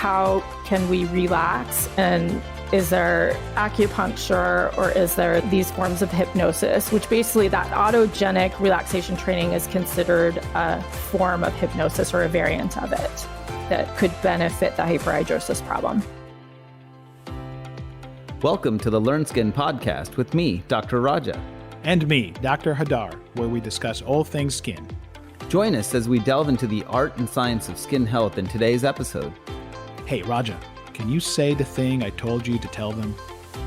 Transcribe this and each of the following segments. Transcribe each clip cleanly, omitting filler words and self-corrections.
how can we relax, and is there acupuncture or is there these forms of hypnosis, which basically that autogenic relaxation training is considered a form of hypnosis or a variant of it that could benefit the hyperhidrosis problem. Welcome to the Learn Skin podcast with me, Dr. Raja. And me, Dr. Hadar, where we discuss all things skin. Join us as we delve into the art and science of skin health in today's episode. Hey, Raja, can you say the thing I told you to tell them?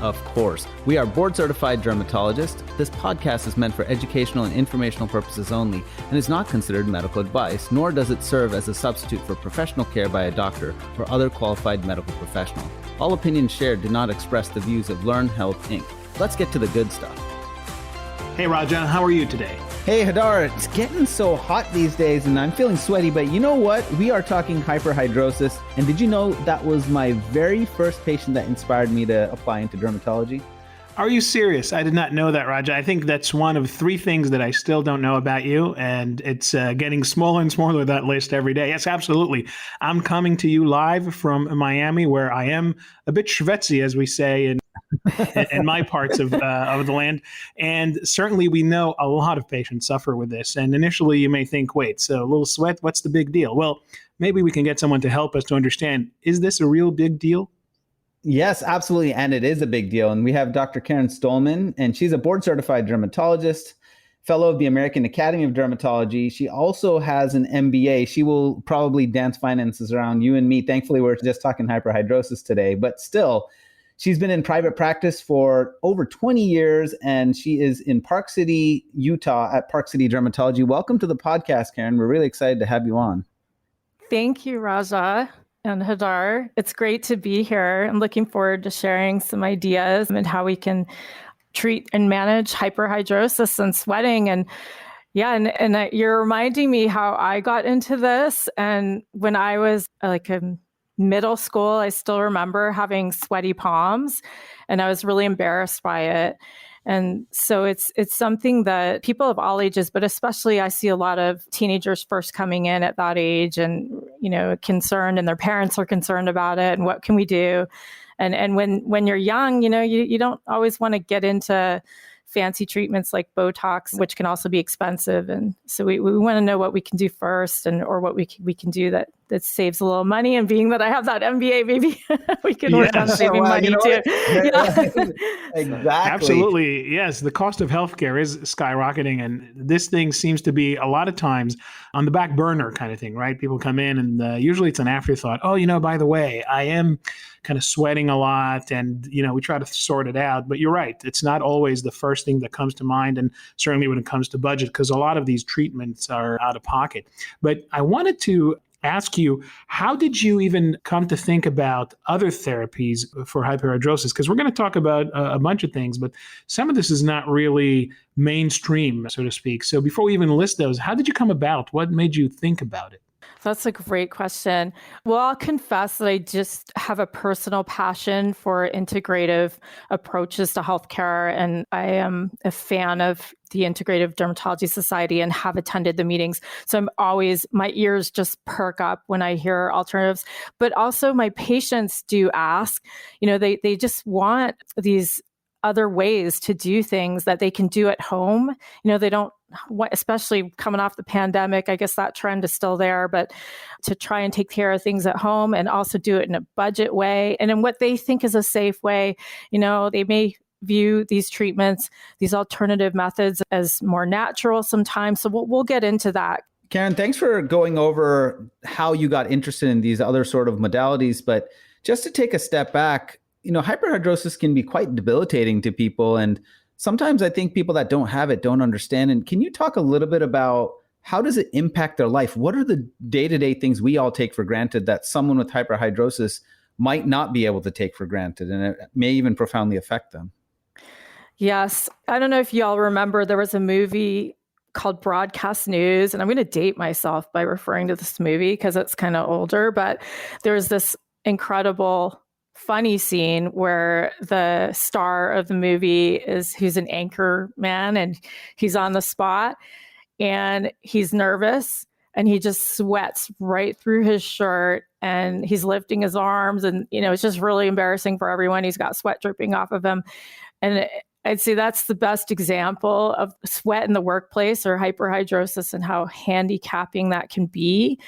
Of course. We are board-certified dermatologists. This podcast is meant for educational and informational purposes only and is not considered medical advice, nor does it serve as a substitute for professional care by a doctor or other qualified medical professional. All opinions shared do not express the views of Learn Health, Inc. Let's get to the good stuff. Hey, Raja, how are you today? Hey, Hadar, it's getting so hot these days and I'm feeling sweaty, but you know what? We are talking hyperhidrosis. And did you know that was my very first patient that inspired me to apply into dermatology? Are you serious? I did not know that, Raja. I think that's one of three things that I still don't know about you, and it's getting smaller and smaller, that list, every day. Yes, absolutely. I'm coming to you live from Miami, where I am a bit schwitzy, as we say in my parts of the land. And certainly we know a lot of patients suffer with this. And initially you may think, wait, so a little sweat, what's the big deal? Well, maybe we can get someone to help us to understand, is this a real big deal? Yes, absolutely. And it is a big deal. And we have Dr. Karen Stolman, and she's a board-certified dermatologist, fellow of the American Academy of Dermatology. She also has an MBA. She will probably dance finances around you and me. Thankfully, we're just talking hyperhidrosis today. But still, she's been in private practice for over 20 years, and she is in Park City, Utah at Park City Dermatology. Welcome to the podcast, Karen. We're really excited to have you on. Thank you, Raja and Hadar. It's great to be here. I'm looking forward to sharing some ideas and how we can treat and manage hyperhidrosis and sweating. And you're reminding me how I got into this. And when I was in middle school, I still remember having sweaty palms, and I was really embarrassed by it. And so it's something that people of all ages, but especially I see a lot of teenagers first coming in at that age and, concerned, and their parents are concerned about it. And what can we do? And when you're young, you don't always want to get into fancy treatments like Botox, which can also be expensive. And so we want to know what we can do first, or what we can do that saves a little money. And being that I have that MBA, maybe we can work on saving money too. Exactly. Absolutely. Yes. The cost of healthcare is skyrocketing. And this thing seems to be a lot of times on the back burner kind of thing, right? People come in and usually it's an afterthought. Oh, by the way, I am kind of sweating a lot, and, we try to sort it out. But you're right. It's not always the first thing that comes to mind. And certainly when it comes to budget, because a lot of these treatments are out of pocket. But I wanted to ask you, how did you even come to think about other therapies for hyperhidrosis? Because we're going to talk about a bunch of things, but some of this is not really mainstream, so to speak. So before we even list those, how did you come about? What made you think about it? That's a great question. Well, I'll confess that I just have a personal passion for integrative approaches to healthcare, and I am a fan of the Integrative Dermatology Society and have attended the meetings. So my ears just perk up when I hear alternatives. But also my patients do ask, they just want these other ways to do things that they can do at home. They don't, especially coming off the pandemic, I guess that trend is still there, but to try and take care of things at home and also do it in a budget way and in what they think is a safe way. They may view these treatments, these alternative methods, as more natural sometimes. So we'll get into that. Karen, thanks for going over how you got interested in these other sort of modalities. But just to take a step back, hyperhidrosis can be quite debilitating to people. And sometimes I think people that don't have it don't understand. And can you talk a little bit about how does it impact their life? What are the day-to-day things we all take for granted that someone with hyperhidrosis might not be able to take for granted, and it may even profoundly affect them? Yes. I don't know if y'all remember, there was a movie called Broadcast News, and I'm going to date myself by referring to this movie because it's kind of older, but there was this incredible funny scene where the star of the movie who's an anchor man, and he's on the spot and he's nervous and he just sweats right through his shirt, and he's lifting his arms, and it's just really embarrassing for everyone. He's got sweat dripping off of him. And I'd say that's the best example of sweat in the workplace or hyperhidrosis and how handicapping that can be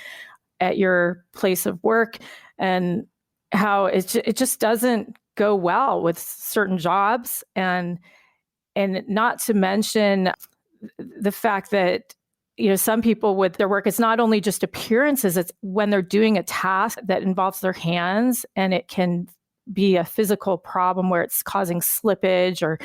at your place of work, and how it just doesn't go well with certain jobs. And not to mention the fact that some people with their work, it's not only just appearances, it's when they're doing a task that involves their hands, and it can be a physical problem where it's causing slippage, or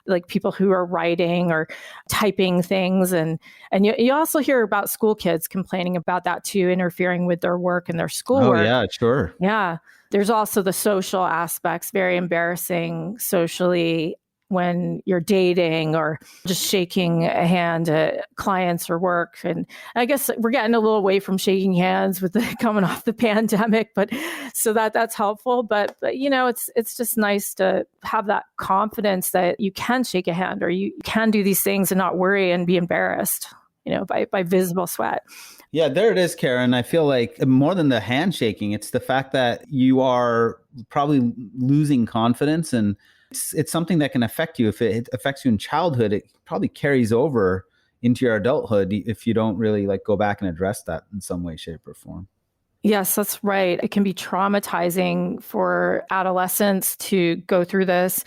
like people who are writing or typing things. And you also hear about school kids complaining about that too, interfering with their work and their schoolwork. Oh, yeah, sure. Yeah. There's also the social aspects, very embarrassing socially, when you're dating or just shaking a hand at clients or work. And I guess we're getting a little away from shaking hands with coming off the pandemic, but so that's helpful. But it's just nice to have that confidence that you can shake a hand or you can do these things and not worry and be embarrassed, by visible sweat. Yeah, there it is, Karen. I feel like more than the handshaking, it's the fact that you are probably losing confidence, and it's something that can affect you. If it affects you in childhood, it probably carries over into your adulthood if you don't really go back and address that in some way, shape, or form. Yes, that's right. It can be traumatizing for adolescents to go through this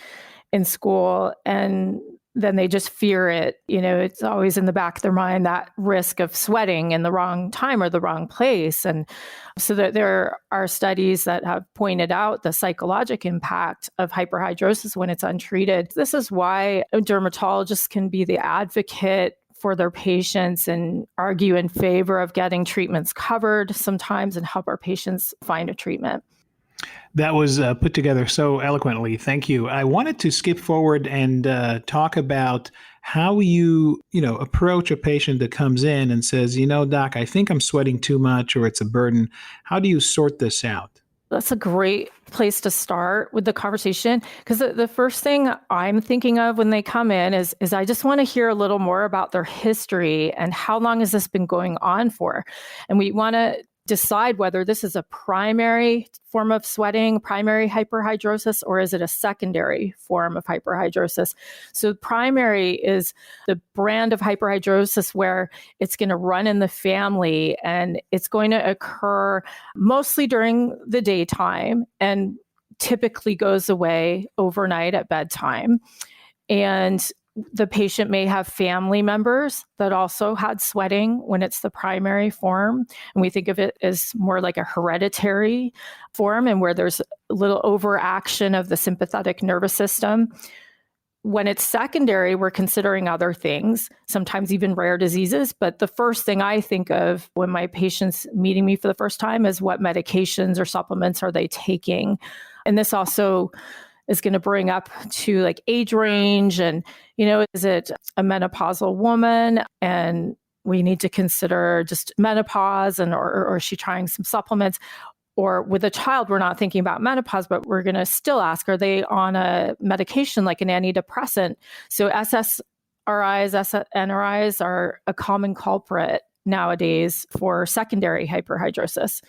in school, and then they just fear it. It's always in the back of their mind, that risk of sweating in the wrong time or the wrong place. And so that there are studies that have pointed out the psychological impact of hyperhidrosis when it's untreated. This is why dermatologists can be the advocate for their patients and argue in favor of getting treatments covered sometimes and help our patients find a treatment. That was put together so eloquently. Thank you. I wanted to skip forward and talk about how you approach a patient that comes in and says, doc, I think I'm sweating too much or it's a burden. How do you sort this out? That's a great place to start with the conversation, because the first thing I'm thinking of when they come in is I just want to hear a little more about their history and how long has this been going on for. And we want to decide whether this is a primary form of sweating, primary hyperhidrosis, or is it a secondary form of hyperhidrosis. So primary is the brand of hyperhidrosis where it's going to run in the family, and it's going to occur mostly during the daytime and typically goes away overnight at bedtime. And the patient may have family members that also had sweating when it's the primary form. And we think of it as more like a hereditary form, and where there's a little overaction of the sympathetic nervous system. When it's secondary, we're considering other things, sometimes even rare diseases. But the first thing I think of when my patient's meeting me for the first time is what medications or supplements are they taking. And this also is going to bring up to age range, and, is it a menopausal woman? And we need to consider just menopause, and or is she trying some supplements? Or with a child, we're not thinking about menopause, but we're going to still ask, are they on a medication like an antidepressant? So SSRIs, SNRIs are a common culprit nowadays for secondary hyperhidrosis.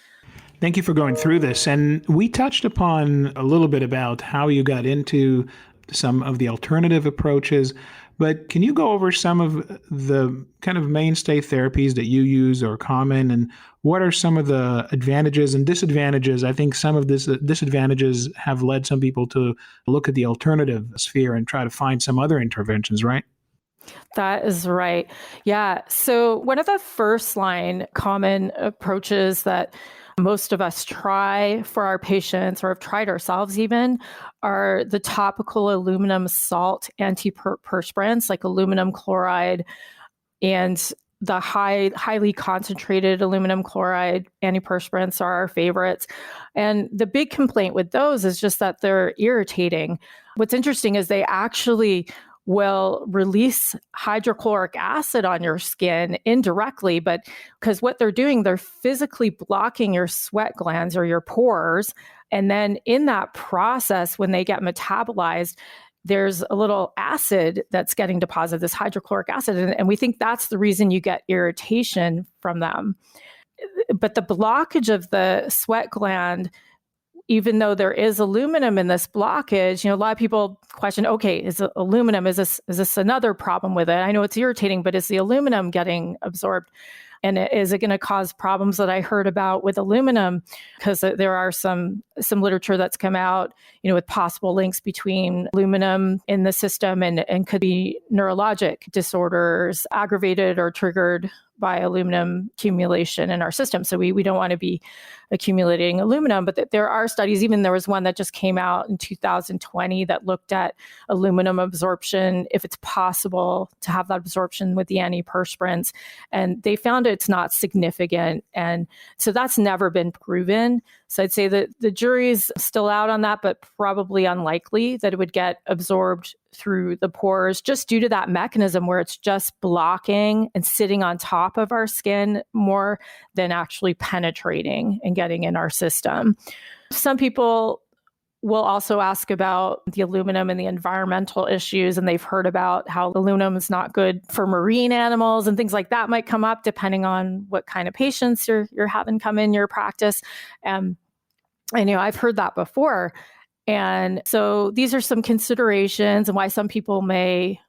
Thank you for going through this. And we touched upon a little bit about how you got into some of the alternative approaches, but can you go over some of the kind of mainstay therapies that you use or common, and what are some of the advantages and disadvantages? I think some of this disadvantages have led some people to look at the alternative sphere and try to find some other interventions, right? That is right. Yeah. So one of the first line common approaches that most of us try for our patients, or have tried ourselves even, are the topical aluminum salt antiperspirants, like aluminum chloride and the highly concentrated aluminum chloride antiperspirants are our favorites. And the big complaint with those is just that they're irritating. What's interesting is they actually will release hydrochloric acid on your skin indirectly, but because what they're doing, they're physically blocking your sweat glands or your pores. And then in that process, when they get metabolized, there's a little acid that's getting deposited, this hydrochloric acid, and we think that's the reason you get irritation from them. But the blockage of the sweat gland, even though there is aluminum in this blockage, a lot of people question, okay, is it aluminum? Is this another problem with it? I know it's irritating, but is the aluminum getting absorbed? And is it going to cause problems that I heard about with aluminum? Because there are some literature that's come out, with possible links between aluminum in the system and could be neurologic disorders aggravated or triggered by aluminum accumulation in our system. So we don't want to be accumulating aluminum, but there are studies, even there was one that just came out in 2020 that looked at aluminum absorption, if it's possible to have that absorption with the antiperspirants. And they found it's not significant. And so that's never been proven. So I'd say that the jury's still out on that, but probably unlikely that it would get absorbed through the pores just due to that mechanism where it's just blocking and sitting on top of our skin more than actually penetrating and getting in our system. Some people will also ask about the aluminum and the environmental issues, and they've heard about how aluminum is not good for marine animals and things like that might come up depending on what kind of patients you're having come in your practice. I know I've heard that before. And so these are some considerations and why some people may,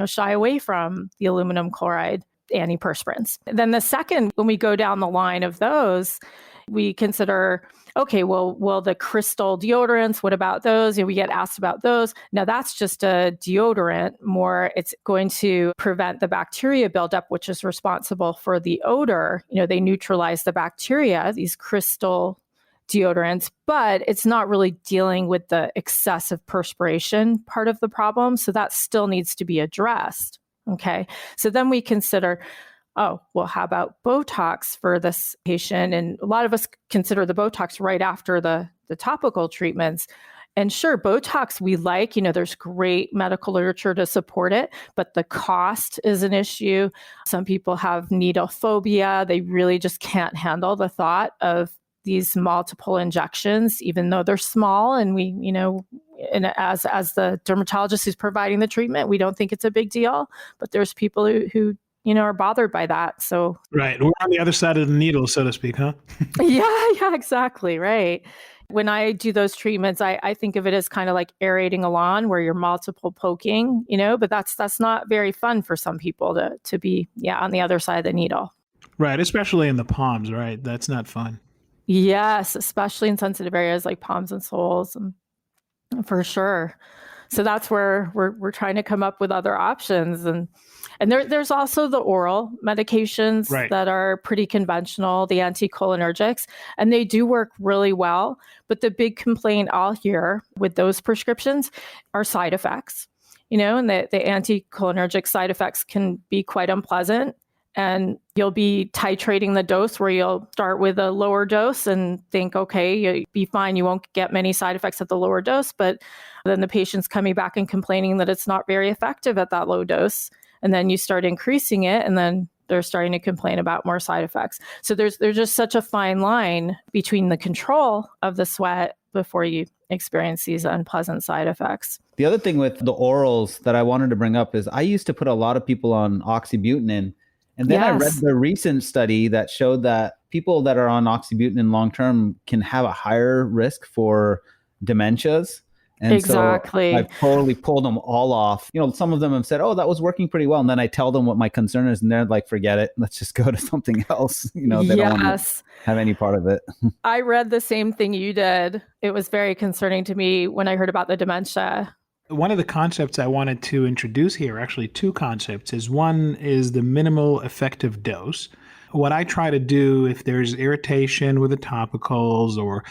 shy away from the aluminum chloride antiperspirants. Then the second, when we go down the line of those, we consider, okay, well, the crystal deodorants, what about those? We get asked about those. Now that's just a deodorant more. It's going to prevent the bacteria buildup, which is responsible for the odor. They neutralize the bacteria, these crystal deodorants, but it's not really dealing with the excessive perspiration part of the problem. So that still needs to be addressed. Okay. So then we consider, how about Botox for this patient? And a lot of us consider the Botox right after the topical treatments. And sure, Botox we like, there's great medical literature to support it, but the cost is an issue. Some people have needle phobia. They really just can't handle the thought of these multiple injections, even though they're small. And we, and as the dermatologist who's providing the treatment, we don't think it's a big deal, but there's people who are bothered by that. So right. We're on the other side of the needle, so to speak, huh? Yeah, exactly. Right. When I do those treatments, I think of it as kind of like aerating a lawn where you're multiple poking, but that's not very fun for some people to be, on the other side of the needle. Right. Especially in the palms, right? That's not fun. Yes, especially in sensitive areas like palms and soles, and for sure. So that's where we're trying to come up with other options, and there's also the oral medications that are pretty conventional, the Anticholinergics, and they do work really well. But the big complaint I'll hear with those prescriptions are side effects. And the anticholinergic side effects can be quite unpleasant. And you'll be titrating the dose where you'll start with a lower dose and think, okay, you'll be fine. You won't get many side effects at the lower dose. But then the patient's coming back and complaining that it's not very effective at that low dose. And then you start increasing it, and then they're starting to complain about more side effects. So there's just such a fine line between the control of the sweat before you experience these unpleasant side effects. The other thing with the orals that I wanted to bring up is I used to put a lot of people on oxybutynin. And then I read the recent study that showed that people that are on oxybutynin long-term can have a higher risk for dementias. And so I've totally pulled them all off. Some of them have said, that was working pretty well. And then I tell them what my concern is, and they're like, forget it. Let's just go to something else. They don't want to have any part of it. I read the same thing you did. It was very concerning to me when I heard about the dementia. One of the concepts I wanted to introduce here, actually two concepts, is one is the minimal effective dose. What I try to do if there's irritation with the topicals or,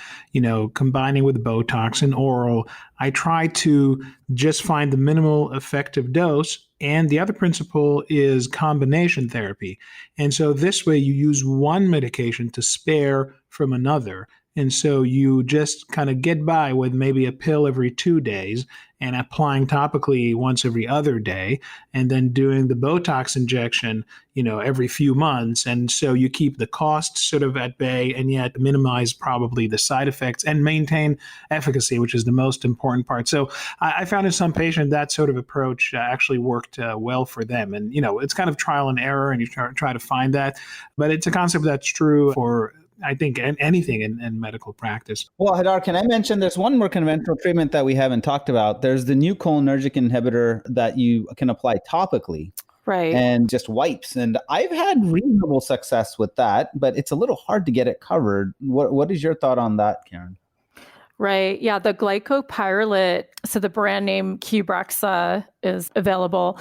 combining with Botox and oral, I try to just find the minimal effective dose. And the other principle is combination therapy. And so this way you use one medication to spare from another. And so you just kind of get by with maybe a pill every 2 days and applying topically once every other day, and then doing the Botox injection, every few months. And so you keep the costs sort of at bay and yet minimize probably the side effects and maintain efficacy, which is the most important part. So I found in some patient that sort of approach actually worked well for them. And, it's kind of trial and error, and you try to find that. But it's a concept that's true for, I think, anything in medical practice. Well, Hadar, can I mention there's one more conventional treatment that we haven't talked about. There's the new cholinergic inhibitor that you can apply topically. Right. And just wipes. And I've had reasonable success with that, but it's a little hard to get it covered. What is your thought on that, Karen? Right. Yeah. The glycopyrrolate, so the brand name Cubrexa is available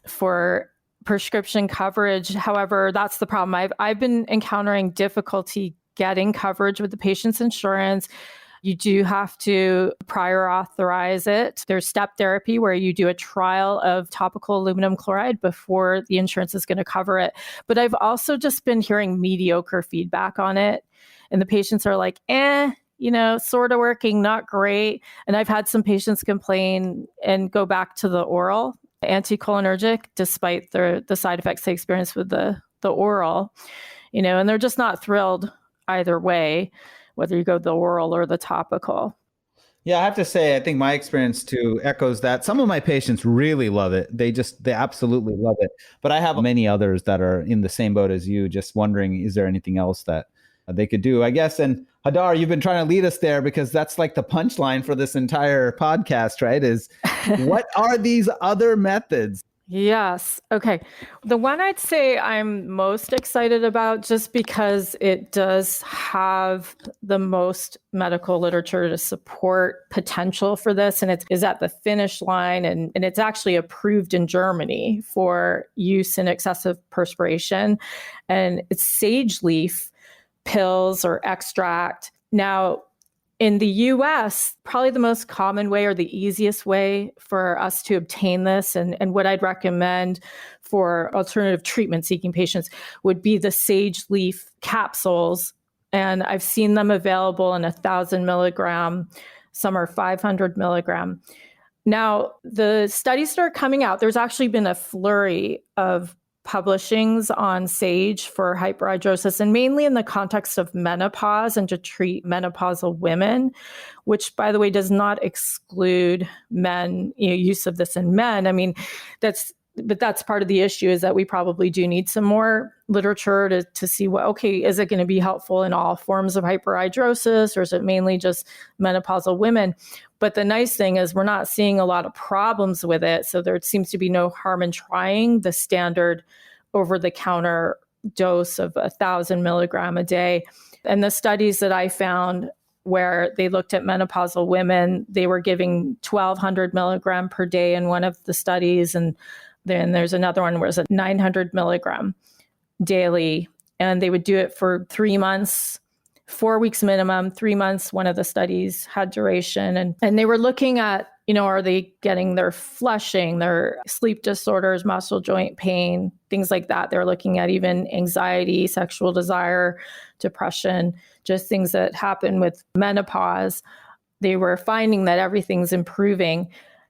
for prescription coverage. However, that's the problem. I've been encountering difficulty getting coverage with the patient's insurance. You do have to prior authorize it. There's step therapy where you do a trial of topical aluminum chloride before the insurance is going to cover it. But I've also just been hearing mediocre feedback on it. And the patients are like, sort of working, not great. And I've had some patients complain and go back to the oral anticholinergic, despite the side effects they experience with the oral, and they're just not thrilled either way, whether you go the oral or the topical. Yeah, I have to say, I think my experience too echoes that. Some of my patients really love it. They absolutely love it. But I have many others that are in the same boat as you, just wondering, is there anything else that they could do, I guess. And Hadar, you've been trying to lead us there because that's like the punchline for this entire podcast, right? Is what are these other methods? Yes. Okay. The one I'd say I'm most excited about, just because it does have the most medical literature to support potential for this, and it is at the finish line, and it's actually approved in Germany for use in excessive perspiration, and it's sage leaf pills or extract. Now, in the US, probably the most common way or the easiest way for us to obtain this, and what I'd recommend for alternative treatment-seeking patients, would be the sage leaf capsules. And I've seen them available in 1,000 milligram. Some are 500 milligram. Now, the studies that are coming out, there's actually been a flurry of publishings on sage for hyperhidrosis, and mainly in the context of menopause and to treat menopausal women, which, by the way, does not exclude men, use of this in men. I mean, that's part of the issue, is that we probably do need some more literature to see is it going to be helpful in all forms of hyperhidrosis, or is it mainly just menopausal women? But the nice thing is we're not seeing a lot of problems with it. So there seems to be no harm in trying the standard over-the-counter dose of 1,000 milligram a day. And the studies that I found where they looked at menopausal women, they were giving 1,200 milligram per day in one of the studies. And then there's another one where it's 900 milligram daily. And they would do it for 3 months, 4 weeks minimum, 3 months. One of the studies had duration. And they were looking at, are they getting their flushing, their sleep disorders, muscle joint pain, things like that. They're looking at even anxiety, sexual desire, depression, just things that happen with menopause. They were finding that everything's improving.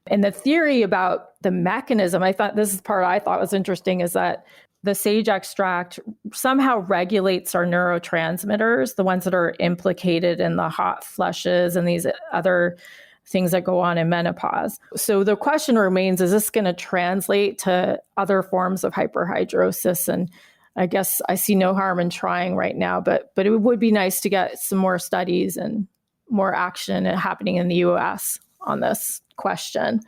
And the theory about the mechanism, I thought this is part I thought was interesting, is that the sage extract somehow regulates our neurotransmitters, the ones that are implicated in the hot flushes and these other things that go on in menopause. So the question remains, is this going to translate to other forms of hyperhidrosis? And I guess I see no harm in trying right now, but it would be nice to get some more studies and more action happening in the US on this question.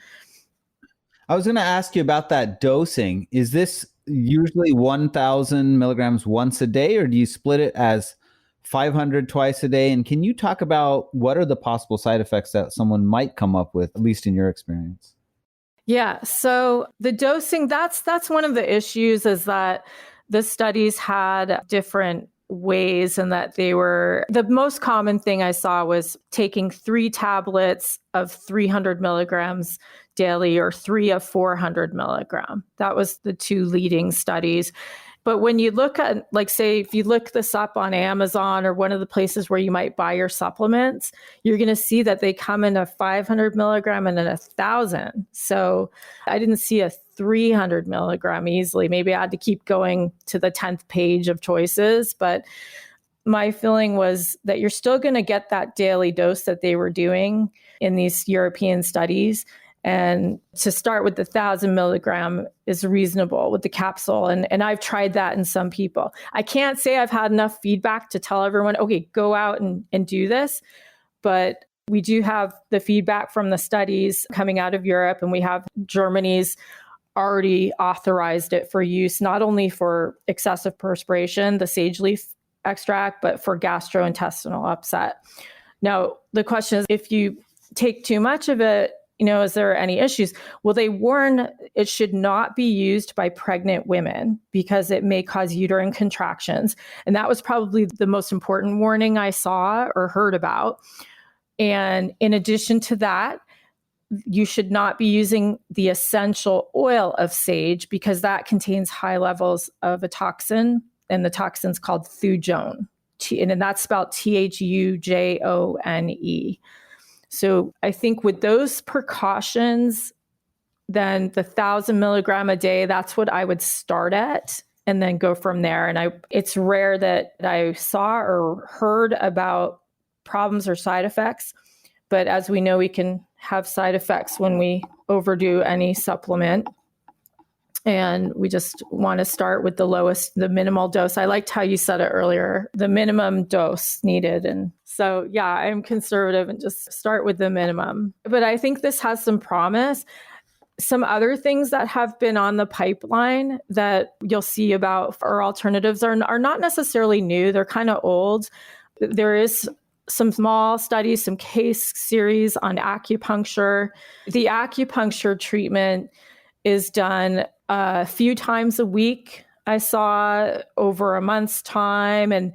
I was going to ask you about that dosing. Is this usually 1,000 milligrams once a day, or do you split it as 500 twice a day? And can you talk about what are the possible side effects that someone might come up with, at least in your experience? Yeah, so the dosing, that's one of the issues, is that the studies had different ways, and that the most common thing I saw was taking 3 tablets of 300 milligrams daily, or 3 of 400 milligram. That was the 2 leading studies. But when you look at, like, say, if you look this up on Amazon or one of the places where you might buy your supplements, you're going to see that they come in a 500 milligram and then 1,000. So I didn't see a 300 milligram easily. Maybe I had to keep going to the 10th page of choices. But my feeling was that you're still going to get that daily dose that they were doing in these European studies. And to start with the 1,000 milligram is reasonable with the capsule. And I've tried that in some people. I can't say I've had enough feedback to tell everyone, okay, go out and do this. But we do have the feedback from the studies coming out of Europe, and we have Germany's already authorized it for use, not only for excessive perspiration, the sage leaf extract, but for gastrointestinal upset. Now, the question is, if you take too much of it, is there any issues? Well, they warn it should not be used by pregnant women because it may cause uterine contractions. And that was probably the most important warning I saw or heard about. And in addition to that, you should not be using the essential oil of sage because that contains high levels of a toxin, and the toxin's called thujone. And that's spelled Thujone. So I think with those precautions, then the 1,000 milligram a day, that's what I would start at and then go from there. And it's rare that I saw or heard about problems or side effects. But as we know, we can have side effects when we overdo any supplement. And we just want to start with the minimal dose. I liked how you said it earlier, the minimum dose needed. And so, yeah, I'm conservative and just start with the minimum. But I think this has some promise. Some other things that have been on the pipeline that you'll see about our alternatives are not necessarily new. They're kind of old. There is some small studies, some case series on acupuncture. The acupuncture treatment is done a few times a week. I saw over a month's time. And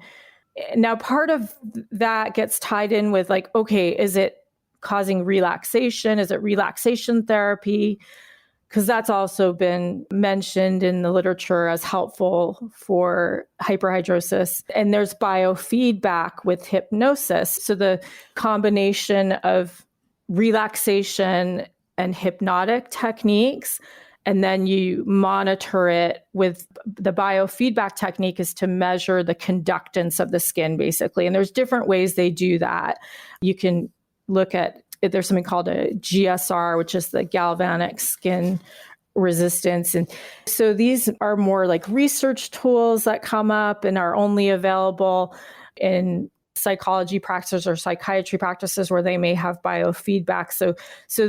now part of that gets tied in with like, okay, is it causing relaxation? Is it relaxation therapy? Because that's also been mentioned in the literature as helpful for hyperhidrosis. And there's biofeedback with hypnosis. So the combination of relaxation and hypnotic techniques, and then you monitor it with the biofeedback technique is to measure the conductance of the skin, basically. And there's different ways they do that. You can look at, there's something called a GSR, which is the galvanic skin resistance. And so these are more like research tools that come up and are only available in psychology practices or psychiatry practices where they may have biofeedback. So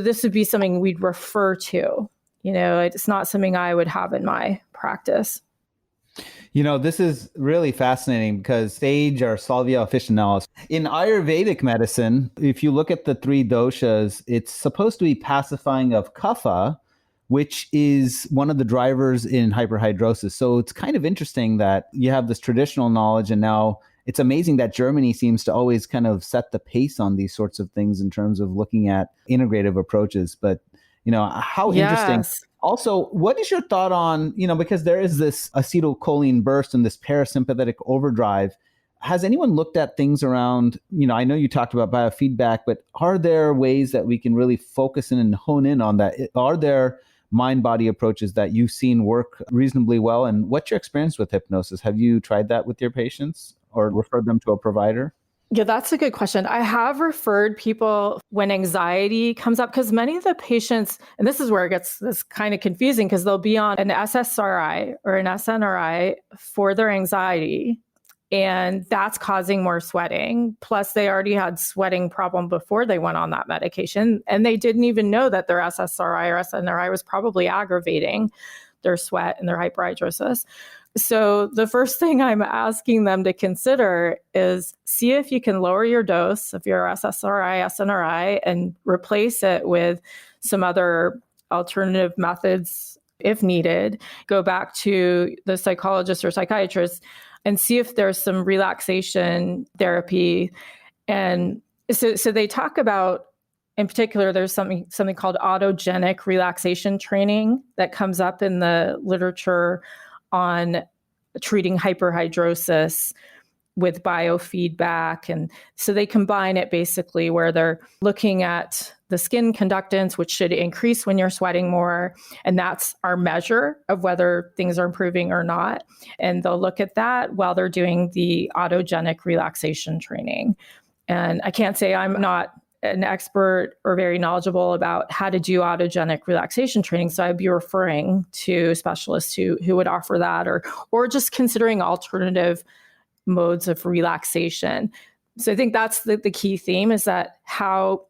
this would be something we'd refer to. It's not something I would have in my practice. This is really fascinating because sage or Salvia officinalis. In Ayurvedic medicine, if you look at the three doshas, it's supposed to be pacifying of kapha, which is one of the drivers in hyperhidrosis. So it's kind of interesting that you have this traditional knowledge, and now it's amazing that Germany seems to always kind of set the pace on these sorts of things in terms of looking at integrative approaches. But how interesting. Yes. Also, what is your thought on, because there is this acetylcholine burst and this parasympathetic overdrive. Has anyone looked at things around, I know you talked about biofeedback, but are there ways that we can really focus in and hone in on that? Are there mind-body approaches that you've seen work reasonably well? And what's your experience with hypnosis? Have you tried that with your patients or referred them to a provider? Yeah, that's a good question. I have referred people when anxiety comes up because many of the patients, and this is where it gets this kind of confusing because they'll be on an SSRI or an SNRI for their anxiety, and that's causing more sweating. Plus, they already had sweating problem before they went on that medication, and they didn't even know that their SSRI or SNRI was probably aggravating their sweat and their hyperhidrosis. So the first thing I'm asking them to consider is see if you can lower your dose of your SSRI, SNRI, and replace it with some other alternative methods if needed. Go back to the psychologist or psychiatrist and see if there's some relaxation therapy. And so they talk about, in particular, there's something called autogenic relaxation training that comes up in the literature on treating hyperhidrosis with biofeedback. And so they combine it basically where they're looking at the skin conductance, which should increase when you're sweating more. And that's our measure of whether things are improving or not. And they'll look at that while they're doing the autogenic relaxation training. And I can't say I'm not an expert or very knowledgeable about how to do autogenic relaxation training. So I'd be referring to specialists who would offer that or just considering alternative modes of relaxation. So I think that's the key theme, is that how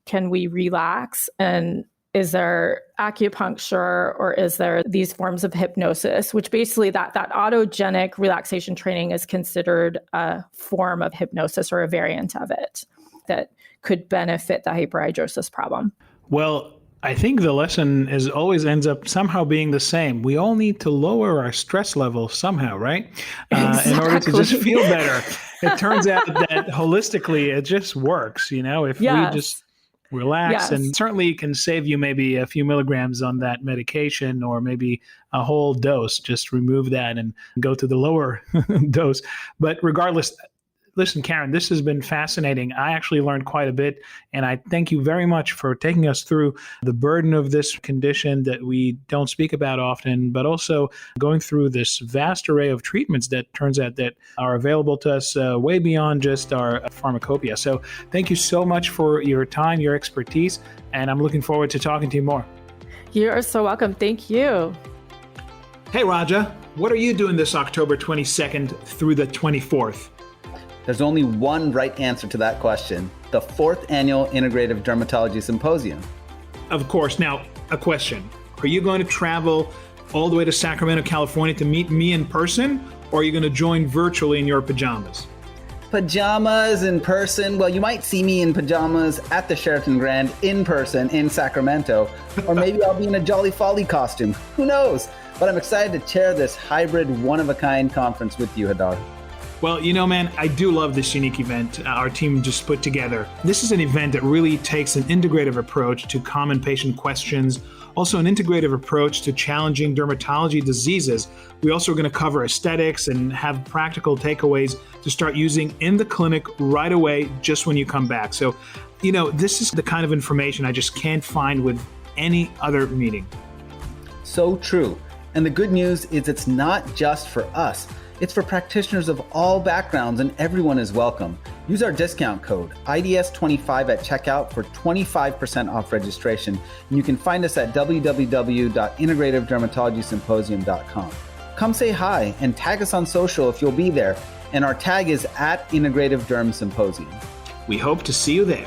can we relax, and is there acupuncture or is there these forms of hypnosis, which basically that autogenic relaxation training is considered a form of hypnosis or a variant of it that could benefit the hyperhidrosis problem. Well, I think the lesson always ends up somehow being the same. We all need to lower our stress level somehow, right? Exactly. In order to just feel better. It turns out that holistically, it just works. If we just relax, and certainly can save you maybe a few milligrams on that medication, or maybe a whole dose. Just remove that and go to the lower dose. But regardless, listen, Karen, this has been fascinating. I actually learned quite a bit, and I thank you very much for taking us through the burden of this condition that we don't speak about often, but also going through this vast array of treatments that turns out that are available to us way beyond just our pharmacopoeia. So thank you so much for your time, your expertise, and I'm looking forward to talking to you more. You are so welcome. Thank you. Hey, Raja, what are you doing this October 22nd through the 24th? There's only one right answer to that question: the 4th annual Integrative Dermatology Symposium. Of course. Now, a question. Are you going to travel all the way to Sacramento, California to meet me in person, or are you going to join virtually in your pajamas? Pajamas in person? Well, you might see me in pajamas at the Sheraton Grand in person in Sacramento, or maybe I'll be in a Jolly Folly costume. Who knows? But I'm excited to chair this hybrid one-of-a-kind conference with you, Hadar. Well, man, I do love this unique event our team just put together. This is an event that really takes an integrative approach to common patient questions, also an integrative approach to challenging dermatology diseases. We also are going to cover aesthetics and have practical takeaways to start using in the clinic right away, just when you come back. So, this is the kind of information I just can't find with any other meeting. So true. And the good news is it's not just for us. It's for practitioners of all backgrounds, and everyone is welcome. Use our discount code IDS25 at checkout for 25% off registration. And you can find us at www.integrativedermatologysymposium.com. Come say hi and tag us on social if you'll be there. And our tag is @Integrative Derm Symposium. We hope to see you there.